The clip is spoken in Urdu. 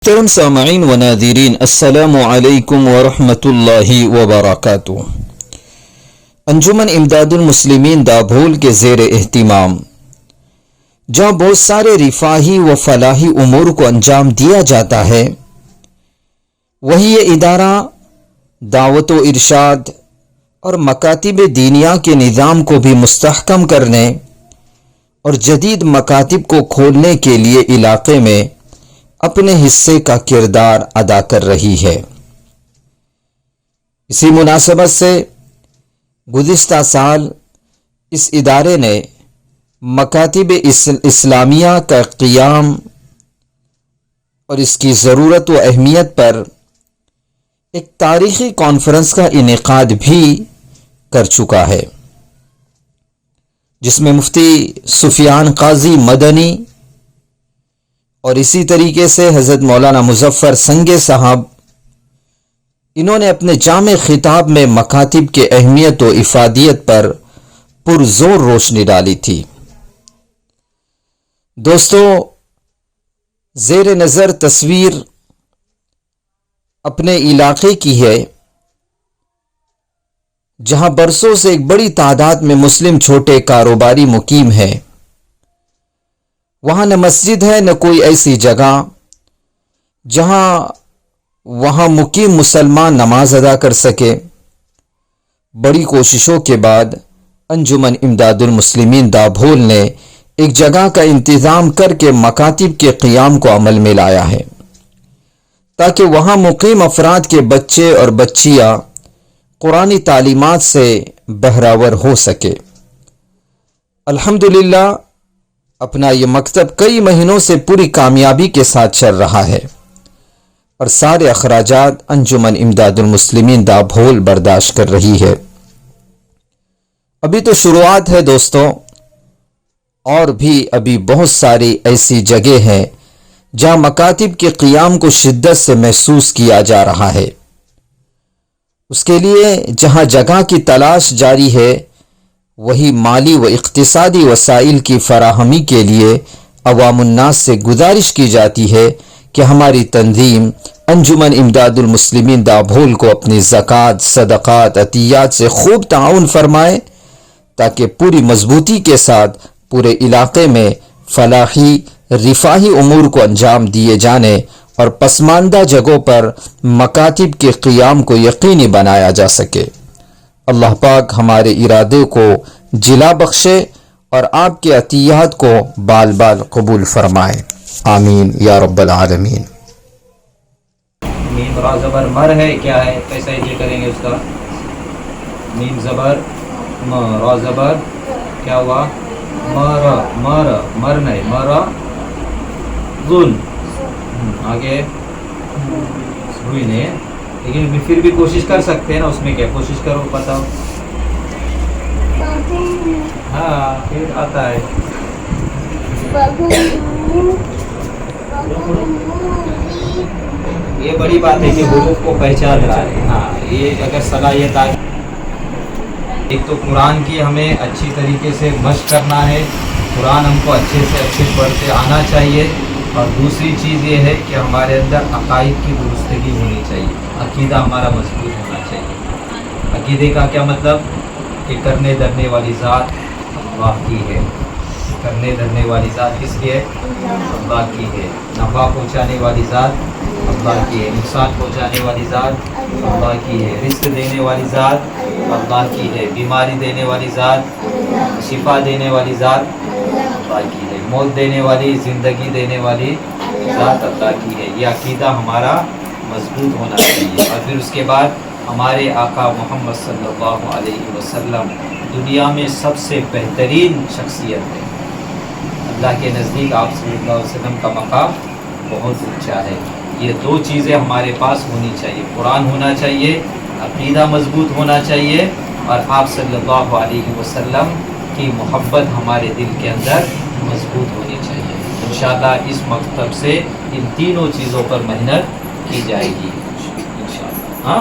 محترم سامعین و ناظرین، السلام علیکم ورحمۃ اللہ وبرکاتہ۔ انجمن امداد المسلمین دابھول کے زیر اہتمام جہاں بہت سارے رفاہی و فلاحی امور کو انجام دیا جاتا ہے، وہی یہ ادارہ دعوت و ارشاد اور مکاتب دینیہ کے نظام کو بھی مستحکم کرنے اور جدید مکاتب کو کھولنے کے لیے علاقے میں اپنے حصے کا کردار ادا کر رہی ہے۔ اسی مناسبت سے گزشتہ سال اس ادارے نے مکاتب اسلامیہ کا قیام اور اس کی ضرورت و اہمیت پر ایک تاریخی کانفرنس کا انعقاد بھی کر چکا ہے، جس میں مفتی سفیان قاضی مدنی اور اسی طریقے سے حضرت مولانا مظفر سنگے صاحب، انہوں نے اپنے جامع خطاب میں مکاتب کے اہمیت و افادیت پر پرزور روشنی ڈالی تھی۔ دوستو، زیر نظر تصویر اپنے علاقے کی ہے، جہاں برسوں سے ایک بڑی تعداد میں مسلم چھوٹے کاروباری مقیم ہیں۔ وہاں نہ مسجد ہے، نہ کوئی ایسی جگہ جہاں وہاں مقیم مسلمان نماز ادا کر سکے۔ بڑی کوششوں کے بعد انجمن امداد المسلمین دابھول نے ایک جگہ کا انتظام کر کے مکاتب کے قیام کو عمل میں لایا ہے، تاکہ وہاں مقیم افراد کے بچے اور بچیاں قرآنی تعلیمات سے بہرور ہو سکے۔ الحمدللہ اپنا یہ مکتب کئی مہینوں سے پوری کامیابی کے ساتھ چل رہا ہے اور سارے اخراجات انجمن امداد المسلمین دابھول برداشت کر رہی ہے۔ ابھی تو شروعات ہے دوستوں، اور بھی ابھی بہت ساری ایسی جگہ ہیں جہاں مکاتب کے قیام کو شدت سے محسوس کیا جا رہا ہے۔ اس کے لیے جہاں جگہ کی تلاش جاری ہے، وہی مالی و اقتصادی وسائل کی فراہمی کے لیے عوام الناس سے گزارش کی جاتی ہے کہ ہماری تنظیم انجمن امداد المسلمین دابھول کو اپنی زکوٰۃ، صدقات، عطیات سے خوب تعاون فرمائے، تاکہ پوری مضبوطی کے ساتھ پورے علاقے میں فلاحی رفاہی امور کو انجام دیے جانے اور پسماندہ جگہوں پر مکاتب کے قیام کو یقینی بنایا جا سکے۔ اللہ پاک ہمارے ارادے کو جلا بخشے اور آپ کے عطیات کو بال بال قبول فرمائے، آمین یا رب العالمین۔ میم را زبر مر ہے، کیا ہے، کیسا یہ کریں گے اس کا؟ میم زبر م، را زبر کیا ہوا؟ مر، مر، مر نہیں، مرا ظلم، آگے ہوئی نہیں، لیکن پھر بھی کوشش کر سکتے ہیں نا، اس میں کیا، کوشش کرو، بتاؤ۔ ہاں پھر آتا ہے۔ یہ بڑی بات ہے کہ حروف کو پہچان رہا ہے، ہاں یہ اگر صلاحیت آئے۔ ایک تو قرآن کی ہمیں اچھی طریقے سے مشق کرنا ہے، قرآن ہم کو اچھے سے اچھے پڑھتے آنا چاہیے، اور دوسری چیز یہ ہے کہ ہمارے اندر عقائد کی درستگی ہونی چاہیے، عقیدہ ہمارا مضبوط ہونا چاہیے۔ عقیدے کا کیا مطلب؟ کہ کرنے دھرنے والی ذات اللہ کی ہے، کرنے دھرنے والی ذات کس کی ہے؟ اللہ کی ہے۔ نفع پہنچانے والی ذات اللہ کی ہے، نقصان پہنچانے والی ذات اللہ کی ہے، رزق دینے والی ذات اللہ کی ہے، بیماری دینے والی ذات، شفا دینے والی ذات اللہ کی ہے، موت دینے والی، زندگی دینے والی ذات اللہ کی ہے۔ یہ عقیدہ ہمارا مضبوط ہونا چاہیے۔ اور پھر اس کے بعد ہمارے آقا محمد صلی اللہ علیہ وسلم دنیا میں سب سے بہترین شخصیت ہے، اللہ کے نزدیک آپ صلی اللہ علیہ وسلم کا مقام بہت اونچا ہے۔ یہ دو چیزیں ہمارے پاس ہونی چاہیے، قرآن ہونا چاہیے، عقیدہ مضبوط ہونا چاہیے، اور آپ صلی اللہ علیہ وسلم کی محبت ہمارے دل کے اندر مضبوط ہونی چاہیے۔ انشاءاللہ اس مکتب سے ان تینوں چیزوں پر محنت کی جائے گی انشاءاللہ۔ ہاں